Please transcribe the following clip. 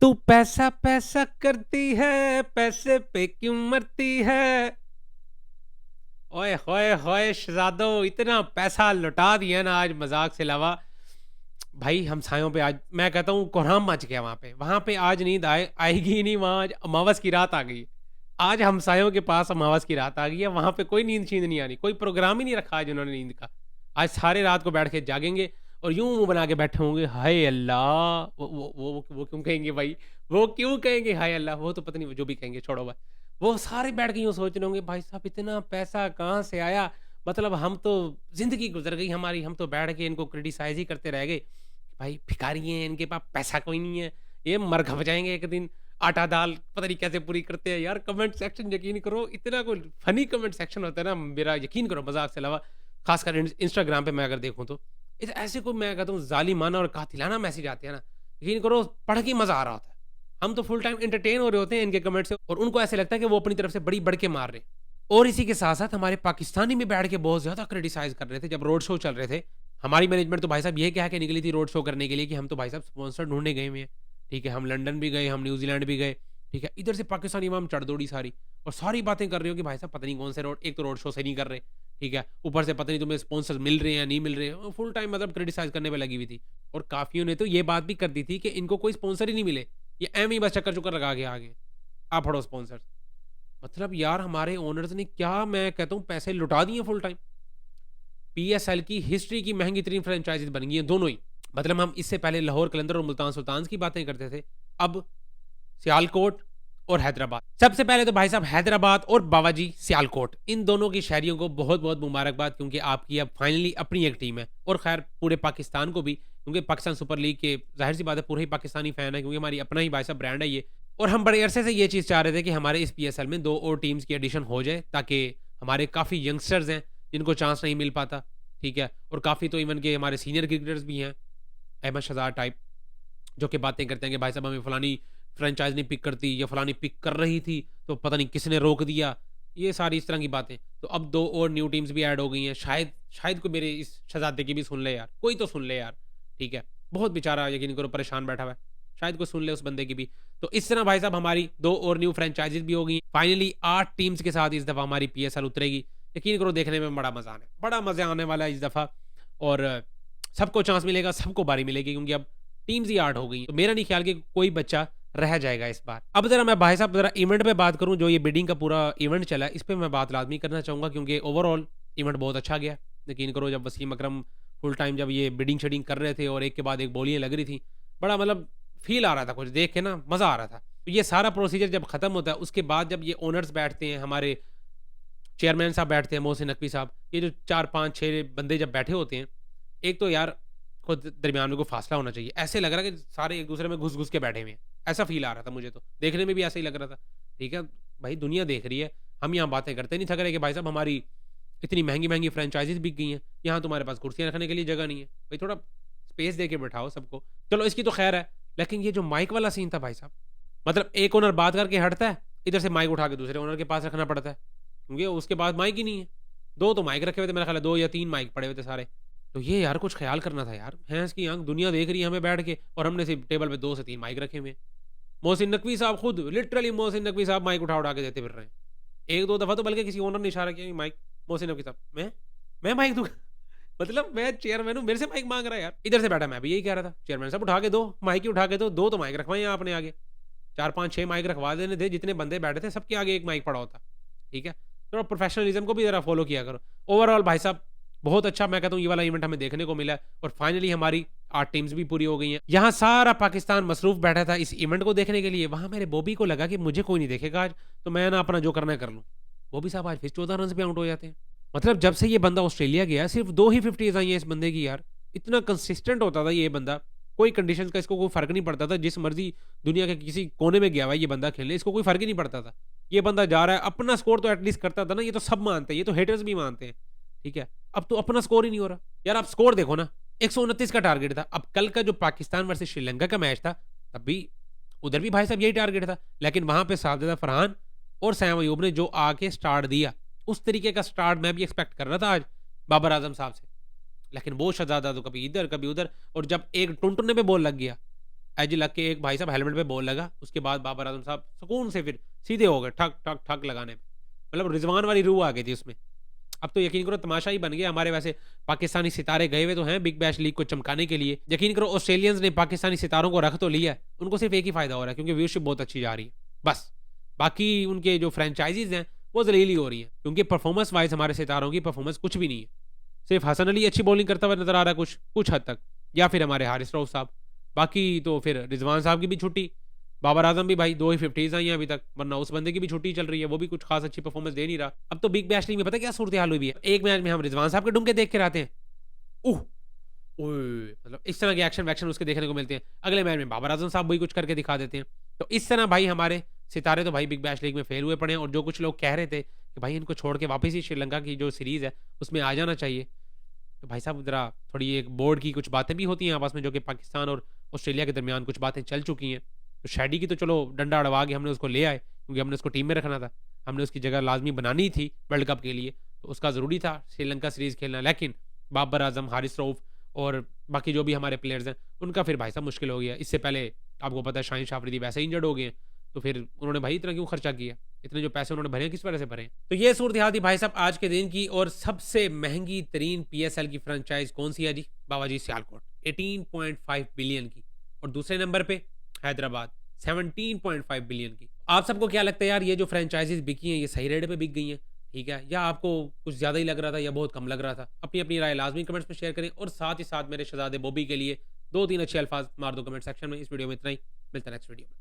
तू पैसा पैसा करती है, पैसे पे क्यों मरती है। ओए होए होए शहजादो, इतना पैसा लुटा दिया ना आज मजाक से अलावा। भाई हमसायों पे आज मैं कहता हूँ कोहराम मच गया वहां पे आज नींद आएगी ही नहीं। वहां आज अमावस की रात आ गई। आज हमसायों के पास अमावस की रात आ गई है, वहां पे कोई नींद शींद नहीं आनी, कोई प्रोग्राम ही नहीं रखा आज उन्होंने नींद का। आज सारे रात को बैठ के जागेंगे और यूं मुंह बना के बैठे होंगे, हाय अल्लाह। वो क्यों कहेंगे भाई, वो क्यों कहेंगे हाय अल्लाह, वो तो पता नहीं, वो जो भी कहेंगे छोड़ो भाई। वो सारे बैठ के यूं सोच रहे होंगे, भाई साहब इतना पैसा कहाँ से आया। मतलब हम तो जिंदगी गुजर गई हमारी, हम तो बैठ के इनको क्रिटिसाइज ही करते रह गए। भाई भिखारी हैं, इनके पास पैसा कोई नहीं है, ये मर घप जाएंगे एक दिन। आटा दाल पता नहीं कैसे पूरी करते हैं यार। कमेंट सेक्शन यकीन करो, इतना कोई फनी कमेंट सेक्शन होता है ना, मेरा यकीन करो मजाक से अलावा। खासकर इंस्टाग्राम पे मैं अगर देखूं तो ऐसे को मैं कहता हूँ जालिमाना और कातिलाना मैसेज आते हैं ना, यकीन करो पढ़ के मजा आ रहा होता है। हम तो फुल टाइम एंटरटेन हो रहे होते हैं इनके कमेंट से, और उनको ऐसे लगता है कि वो अपनी तरफ से बड़ी बढ़ के मार रहे। और इसी के साथ साथ हमारे पाकिस्तानी में बैठ के बहुत ज्यादा क्रिटिसाइज कर रहे थे जब रोड शो चल रहे थे। हमारी मैनेजमेंट तो भाई साहब ये कह के निकली थी रोड शो करने के लिए कि हम तो भाई साहब स्पॉन्सर ढूंढने गए हुए हैं। ठीक है, हम लंदन भी गए, हम न्यूजीलैंड भी गए। ठीक है, इधर से पाकिस्तानी इमाम चढ़दौड़ी सारी, और सारी बातें कर रहे हो कि भाई साहब पता नहीं कौन से रोड, एक तो रोड शो से नहीं कर रहे। ठीक है, ऊपर से पता नहीं तुम्हें स्पॉन्सर मिल रहे हैं या नहीं मिल रहे हैं। फुल टाइम मतलब क्रिटिसाइज करने पे लगी हुई थी। और काफियों ने तो ये बात भी कर दी थी कि इनको कोई स्पॉन्सर ही नहीं मिले, ये एम ही बस चक्कर चुक्कर लगा के आगे आप फड़ो स्पॉन्सर। मतलब यार हमारे ओनर्स ने क्या, मैं कहता हूँ पैसे लुटा दिए फुल टाइम। पीएसएल की हिस्ट्री की महंगी तरीन फ्रेंचाइजीज बन गई हैं दोनों ही। मतलब हम इससे पहले लाहौर कलंदर और मुल्तान सुल्तान की बातें करते थे, अब सियालकोट और हैदराबाद। सबसे पहले तो भाई साहब हैदराबाद और बावाजी सियालकोट, इन दोनों की शहरियों को बहुत बहुत मुबारकबाद, क्योंकि आपकी अब फाइनली अपनी एक टीम है। और खैर पूरे पाकिस्तान को भी, क्योंकि पाकिस्तान सुपर लीग के जाहिर सी बात है पूरे ही पाकिस्तानी फैन है, क्योंकि हमारी अपना ही भाई साहब ब्रांड है ये। और हम बड़े अरसे से ये चीज़ चाह रहे थे कि हमारे इस पीएसएल में 2 और टीम्स की एडिशन हो जाए, ताकि हमारे काफ़ी यंगस्टर्स हैं जिनको चांस नहीं मिल पाता। ठीक है, और काफ़ी तो इवन के हमारे सीनियर क्रिकेटर्स भी हैं, अहमद शहजाद टाइप, जो कि बातें करते हैं कि भाई साहब हमें फलानी फ्रेंचाइज नहीं पिक करती, या फलानी पिक कर रही थी तो पता नहीं किसने रोक दिया। ये सारी इस तरह की बातें। तो अब 2 और न्यू टीम्स भी ऐड हो गई हैं। शायद शायद कोई मेरे इस शहजादे की भी सुन ले यार, कोई तो सुन ले यार। ठीक है, बहुत बेचारा यकीन करो परेशान बैठा हुआ है, शायद कोई सुन ले उस बंदे की भी। तो इस तरह भाई साहब हमारी 2 और न्यू फ्रेंचाइजीज भी हो गई। फाइनली 8 टीम्स के साथ इस दफ़ा हमारी पीएसएल उतरेगी। यकीन करो देखने में बड़ा मजा आने वाला है इस दफ़ा। और सबको चांस मिलेगा, सबको बारी मिलेगी, क्योंकि अब टीम्स ही 8 हो गई। तो मेरा नहीं ख्याल कि कोई बच्चा रह जाएगा इस बार। अब जरा मैं भाई साहब जरा इवेंट पे बात करूं, जो ये बिडिंग का पूरा इवेंट चला है, इस पे मैं बात लाजमी करना चाहूंगा, क्योंकि ओवरऑल इवेंट बहुत अच्छा गया। यकीन करो जब वसीम अकरम फुल टाइम जब ये बिडिंग शेडिंग कर रहे थे और एक के बाद एक बोलियां लग रही थी, बड़ा मतलब फील आ रहा था, कुछ देख के ना मजा आ रहा था। तो ये सारा प्रोसीजर जब खत्म होता है, उसके बाद जब ये ओनर्स बैठते हैं, हमारे चेयरमैन साहब बैठते हैं, मोहसिन नकवी साहब, ये जो 4 5 6 बंदे जब बैठे होते हैं, एक तो यार खुद दरमियान में कोई फासला होना चाहिए। ऐसे लग रहा है कि सारे एक दूसरे में घुस घुस के बैठे हुए हैं, ऐसा फील आ रहा था मुझे, तो देखने में भी ऐसा ही लग रहा था। ठीक है भाई, दुनिया देख रही है, हम यहाँ बातें करते नहीं थक रहे कि भाई साहब हमारी इतनी महंगी महंगी फ्रेंचाइजीज बिक गई हैं, यहाँ तुम्हारे पास कुर्सियाँ रखने के लिए जगह नहीं है। भाई थोड़ा स्पेस दे के बैठाओ सबको। चलो इसकी तो खैर है, लेकिन ये जो माइक वाला सीन था भाई साहब, मतलब एक ओनर बात करके हटता है, इधर से माइक उठा के दूसरे ओनर के पास रखना पड़ता है, क्योंकि उसके पास माइक ही नहीं है। 2 तो माइक रखे हुए थे मेरा ख्याल है, 2 या 3 माइक पड़े हुए थे सारे। तो ये यार कुछ ख्याल करना था यार, भैंस की आंख दुनिया देख रही है हमें बैठ के, और हमने सिर्फ टेबल पे 2 से 3 माइक रखे हुए हैं। मोहसिन नकवी साहब खुद लिटरली मोहसिन नकवी साहब माइक उठा उठा के देते फिर रहे हैं। 1 2 दफा तो बल्कि किसी ओनर ने इशारा किया माइक, मोहसिन नकवी साहब मैं माइक दूंगा। मतलब मैं चेयरमैन हूँ, मेरे से माइक मांग रहा है यार। इधर से बैठा मैं भी यही कह रहा था, चेयरमैन साहब उठा के दो माइक ही उठा के दो, 2 तो माइक रखवाए आपने आगे, 4 5 6 माइक रखवा देने थे, जितने बंदे बैठे थे सबके आगे एक माइक पड़ा होता। ठीक है, थोड़ा प्रोफेशनलिज्म को भी जरा फॉलो किया करो। ओवरऑल भाई साहब बहुत अच्छा मैं कहता हूँ ये वाला इवेंट हमें देखने को मिला है, और फाइनली हमारी 8 टीम्स भी पूरी हो गई हैं। यहाँ सारा पाकिस्तान मसरूफ बैठा था इस इवेंट को देखने के लिए। वहां मेरे बॉबी को लगा कि मुझे कोई नहीं देखेगा आज, तो मैं ना अपना जो करना है कर लूँ। बॉबी साहब आज फिर 14 रन पे आउट हो जाते हैं। मतलब जब से ये बंदा ऑस्ट्रेलिया गया सिर्फ 2 ही 50s आई हैं इस बंदे की यार। इतना कंसिस्टेंट होता था ये बंदा, कोई कंडीशन का इसको कोई फर्क नहीं पड़ता था, जिस मर्जी दुनिया के किसी कोने में गया हुआ ये बंदा खेलने, इसको कोई फर्क ही नहीं पड़ता था। ये बंदा जा रहा है, अपना स्कोर तो एटलीस्ट करता था ना, ये तो सब मानते हैं, ये तो हेटर्स भी मानते हैं। ठीक है, अब तो अपना स्कोर ही नहीं हो रहा यार। आप स्कोर देखो ना, 129 का टारगेट था। अब कल का जो पाकिस्तान वर्सेस श्रीलंका का मैच था, तब भी उधर भी भाई साहब यही टारगेट था, लेकिन वहां पे साजिदा फरहान और सैम अयूब ने जो आके स्टार्ट दिया, उस तरीके का स्टार्ट मैं भी एक्सपेक्ट कर रहा था आज बाबर आजम साहब से। लेकिन वो शहजादा तो कभी इधर कभी उधर, और जब एक टुनटुने पे बॉल लग गया एज लग के एक भाई साहब हेलमेट पे बॉल लगा, उसके बाद बाबर आजम साहब सुकून से फिर सीधे हो गए ठक ठक ठक लगाने पे। मतलब रिजवान वाली रूह आ गई थी उसमें। अब तो यकीन करो तमाशा ही बन गया। हमारे वैसे पाकिस्तानी सितारे गए हुए तो हैं बिग बैश लीग को चमकाने के लिए। यकीन करो ऑस्ट्रेलियंस ने पाकिस्तानी सितारों को रख तो लिया है, उनको सिर्फ एक ही फायदा हो रहा है क्योंकि व्यूशिप बहुत अच्छी जा रही है बस। बाकी उनके जो फ्रेंचाइजीज हैं वो जलीली हो रही है क्योंकि परफॉर्मेंस वाइज हमारे सितारों की परफॉर्मेंस कुछ भी नहीं है। सिर्फ हसन अली अच्छी बॉलिंग करता हुआ नजर आ रहा है कुछ हद तक, या फिर हमारे हारिस रऊफ साहब। बाकी तो फिर रिजवान साहब की भी छुट्टी, बाबर आजम भी भाई 2 ही 50s आई हैं अभी तक, वरना उस बंदे की भी छुट्टी चल रही है, वो भी कुछ खास अच्छी परफॉर्मेंस दे नहीं रहा। अब तो बिग बैश लीग में पता क्या सूरत हाल हुई भी है, एक मैच में हम रिजवान साहब के डुमके देख के आते हैं, उह मतलब इस तरह के एक्शन वैक्शन उसके देखने को मिलते हैं। अगले मैच में बाबर आजम साहब वही कुछ करके दिखा देते हैं। तो इस तरह भाई हमारे सितारे तो भाई बिग बैश लीग में फेल हुए पड़े हैं। और जो कुछ लोग कह रहे थे कि भाई इनको छोड़ के वापस ही श्रीलंका की जो सीरीज है उसमें आ जाना चाहिए, तो भाई साहब ज़रा थोड़ी एक बोर्ड की कुछ बातें भी होती हैं आपस में, जो कि पाकिस्तान और ऑस्ट्रेलिया के दरमियान कुछ बातें चल चुकी हैं। तो शैडी की तो चलो डंडा अड़वा के हमने उसको ले आए क्योंकि हमने उसको टीम में रखना था, हमने उसकी जगह लाजमी बनानी थी वर्ल्ड कप के लिए, तो उसका ज़रूरी था श्रीलंका सीरीज़ खेलना। लेकिन बाबर आजम, हारिस रऊफ और बाकी जो भी हमारे प्लेयर्स हैं उनका फिर भाई साहब मुश्किल हो गया। इससे पहले आपको पता है शाहीन शाफरीदी वैसे ही इंजर्ड हो गए हैं, तो फिर उन्होंने भाई इतना क्यों खर्चा किया, इतने जो पैसे उन्होंने भरे हैं किस वजह से भरे हैं। तो ये सूरत हाल थी भाई साहब आज के दिन की। और सबसे महंगी तरीन पीएसएल की फ्रेंचाइज कौन सी है जी? बाबाजी सियालकोट 18.5 बिलियन की। और दूसरे नंबर पे हैदराबाद 17.5 बिलियन की। आप सबको क्या लगता है यार, ये जो फ्रेंचाइजीज बिकी हैं ये सही रेट पे बिक गई हैं, ठीक है, या आपको कुछ ज़्यादा ही लग रहा था या बहुत कम लग रहा था? अपनी अपनी राय लाजमी कमेंट्स में शेयर करें। और साथ ही साथ मेरे शहजादे बॉबी के लिए 2-3 अच्छे अल्फाज मार दो कमेंट सेक्शन में। इस वीडियो में इतना ही, मिलता है नेक्स्ट वीडियो में।